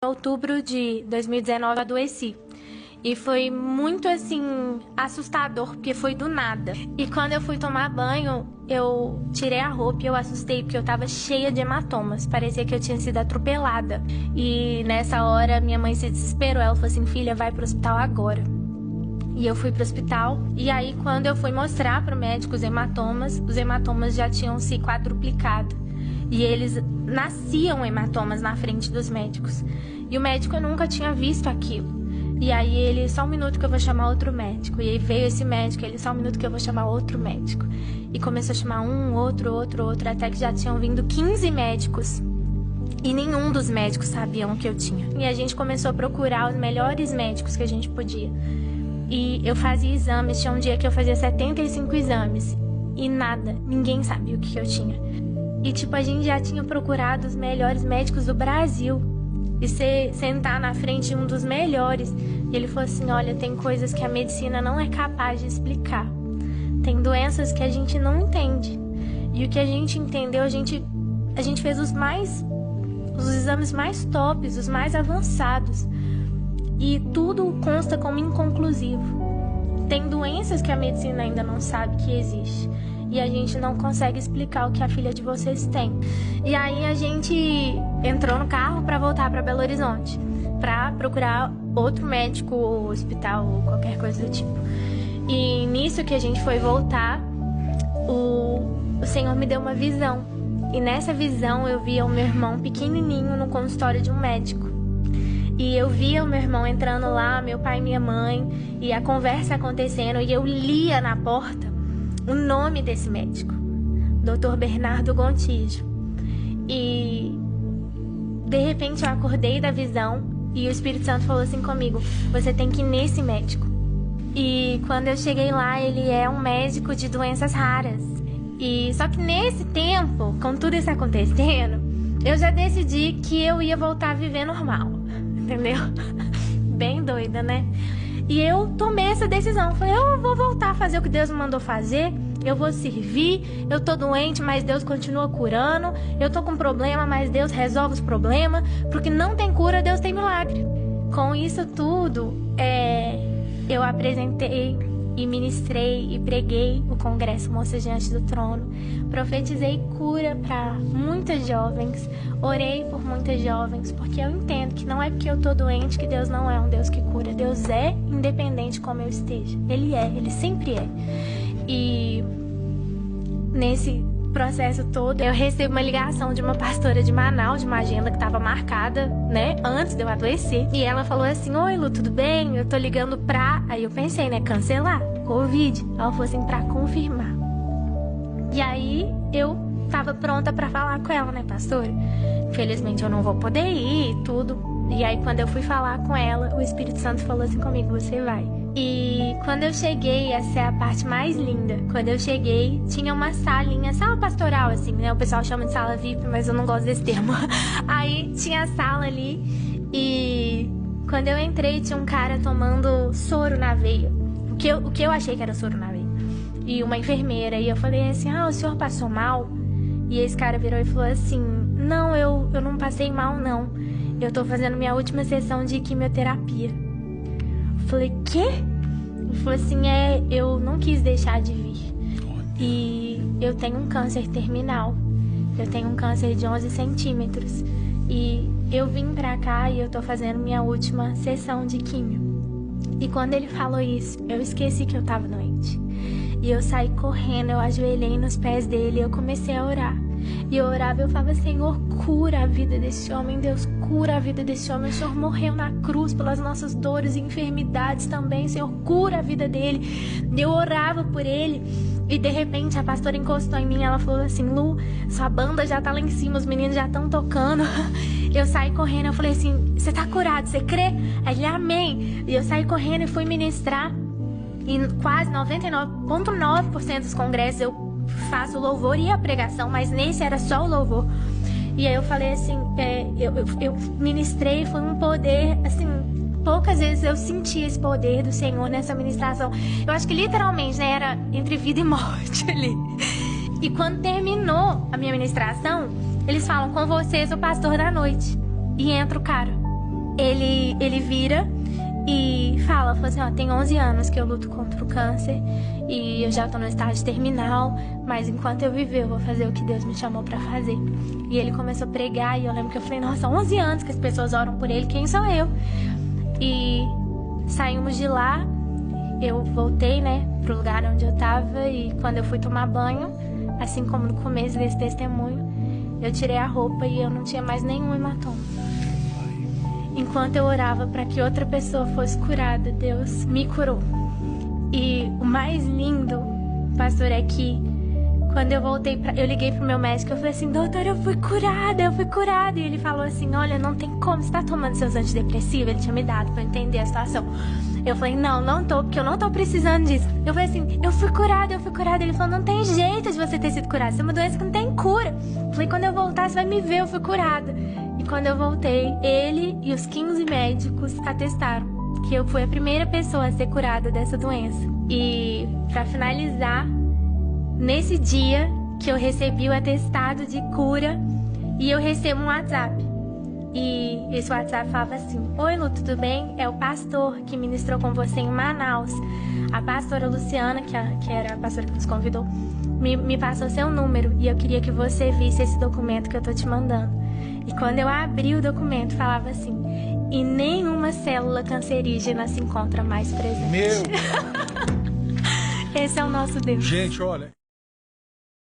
Em outubro de 2019 eu adoeci. E foi muito assim assustador, porque foi do nada. E quando eu fui tomar banho, eu tirei a roupa e eu assustei, porque eu tava cheia de hematomas. Parecia que eu tinha sido atropelada. E nessa hora minha mãe se desesperou. Ela falou assim: filha, vai pro hospital agora. E eu fui pro hospital. E aí quando eu fui mostrar pro médico os hematomas já tinham se quadruplicado. E eles nasciam hematomas na frente dos médicos. E o médico nunca tinha visto aquilo. E aí ele, só um minuto que eu vou chamar outro médico. E aí veio esse médico, ele, só um minuto que eu vou chamar outro médico. E começou a chamar um, outro, até que já tinham vindo 15 médicos. E nenhum dos médicos sabiam o que eu tinha. E a gente começou a procurar os melhores médicos que a gente podia. E eu fazia exames, tinha um dia que eu fazia 75 exames. E nada, ninguém sabia o que eu tinha. E tipo, a gente já tinha procurado os melhores médicos do Brasil. E você sentar na frente de um dos melhores. E ele falou assim: olha, tem coisas que a medicina não é capaz de explicar. Tem doenças que a gente não entende. E o que a gente entendeu, a gente fez os exames mais tops, os mais avançados. E tudo consta como inconclusivo. Tem doenças que a medicina ainda não sabe que existe. E a gente não consegue explicar o que a filha de vocês tem. E aí a gente entrou no carro para voltar para Belo Horizonte, para procurar outro médico, hospital ou qualquer coisa do tipo. E nisso que a gente foi voltar, o Senhor me deu uma visão. E nessa visão eu via o meu irmão pequenininho no consultório de um médico. E eu via o meu irmão entrando lá, meu pai e minha mãe, e a conversa acontecendo, e eu lia na porta o nome desse médico, Dr. Bernardo Gontijo. E de repente eu acordei da visão e o Espírito Santo falou assim comigo: você tem que ir nesse médico. E quando eu cheguei lá, ele é um médico de doenças raras. E só que nesse tempo, com tudo isso acontecendo, eu já decidi que eu ia voltar a viver normal, entendeu? Bem doida, né? E eu tomei essa decisão. Falei: eu vou voltar a fazer o que Deus me mandou fazer. Eu vou servir. Eu tô doente, mas Deus continua curando. Eu tô com problema, mas Deus resolve os problemas. Porque não tem cura, Deus tem milagre. Com isso tudo, eu apresentei e ministrei e preguei o Congresso Moças Diante do Trono. Profetizei cura para muitas jovens. Orei por muitas jovens, porque eu entendo que não é porque eu tô doente que Deus não é um Deus que cura. Deus é independente como eu esteja. Ele sempre é. E nesse processo todo, eu recebo uma ligação de uma pastora de Manaus, de uma agenda que estava marcada, né, antes de eu adoecer. E ela falou assim: oi, Lu, tudo bem? Eu tô ligando pra... Aí eu pensei, né, cancelar, Covid. Ela falou assim: pra confirmar. E aí eu tava pronta pra falar com ela, né, pastora? Infelizmente eu não vou poder ir e tudo. E aí quando eu fui falar com ela, o Espírito Santo falou assim comigo: você vai. E quando eu cheguei, essa é a parte mais linda. Quando eu cheguei, tinha uma salinha, sala pastoral, assim, né? O pessoal chama de sala VIP, mas eu não gosto desse termo. Aí tinha a sala ali e quando eu entrei, tinha um cara tomando soro na veia. O que eu achei que era soro na veia. E uma enfermeira. E eu falei assim: o senhor passou mal? E esse cara virou e falou assim: não, eu não passei mal, não. Eu tô fazendo minha última sessão de quimioterapia. Falei: quê? Ele falou assim: eu não quis deixar de vir. E eu tenho um câncer terminal. Eu tenho um câncer de 11 centímetros. E eu vim pra cá e eu tô fazendo minha última sessão de quimio. E quando ele falou isso, eu esqueci que eu tava doente. E eu saí correndo, eu ajoelhei nos pés dele e eu comecei a orar. E eu orava, eu falava: Senhor, cura a vida desse homem, Deus, cura a vida desse homem. O Senhor morreu na cruz pelas nossas dores e enfermidades também, Senhor, cura a vida dele. E eu orava por ele e de repente a pastora encostou em mim e ela falou assim: Lu, sua banda já tá lá em cima, os meninos já estão tocando. Eu saí correndo, eu falei assim: você tá curado, você crê? Aí ele: amém. E eu saí correndo e fui ministrar. E quase 99,9% dos congressos eu faço o louvor e a pregação, mas nesse era só o louvor. E aí eu falei assim, eu ministrei, foi um poder, assim, poucas vezes eu senti esse poder do Senhor nessa ministração. Eu acho que literalmente, né, era entre vida e morte ali. E quando terminou a minha ministração, eles falam: com vocês o pastor da noite. E entra o cara. ele vira e fala assim, ó, tem 11 anos que eu luto contra o câncer e eu já tô no estágio terminal, mas enquanto eu viver eu vou fazer o que Deus me chamou pra fazer. E ele começou a pregar e eu lembro que eu falei, nossa, 11 anos que as pessoas oram por ele, quem sou eu? E saímos de lá, eu voltei, né, pro lugar onde eu tava e quando eu fui tomar banho, assim como no começo desse testemunho, eu tirei a roupa e eu não tinha mais nenhum hematoma. Enquanto eu orava para que outra pessoa fosse curada, Deus me curou. E o mais lindo, pastor, é que quando eu voltei, eu liguei pro meu médico, eu falei assim, doutor, eu fui curada. E ele falou assim, olha, não tem como, você tá tomando seus antidepressivos? Ele tinha me dado pra eu entender a situação. Eu falei, não tô, porque eu não tô precisando disso. Eu falei assim, eu fui curada. Ele falou, não tem jeito de você ter sido curada, isso é uma doença que não tem cura. Eu falei, quando eu voltar, você vai me ver, eu fui curada. E quando eu voltei, ele e os 15 médicos atestaram que eu fui a primeira pessoa a ser curada dessa doença. E pra finalizar, nesse dia que eu recebi o atestado de cura, e eu recebo um WhatsApp. E esse WhatsApp falava assim, oi Lu, tudo bem? É o pastor que ministrou com você em Manaus. A pastora Luciana, que era a pastora que nos convidou, me passou seu número e eu queria que você visse esse documento que eu tô te mandando. E quando eu abri o documento, falava assim, e nenhuma célula cancerígena se encontra mais presente. Meu! Esse é o nosso Deus. Gente, olha...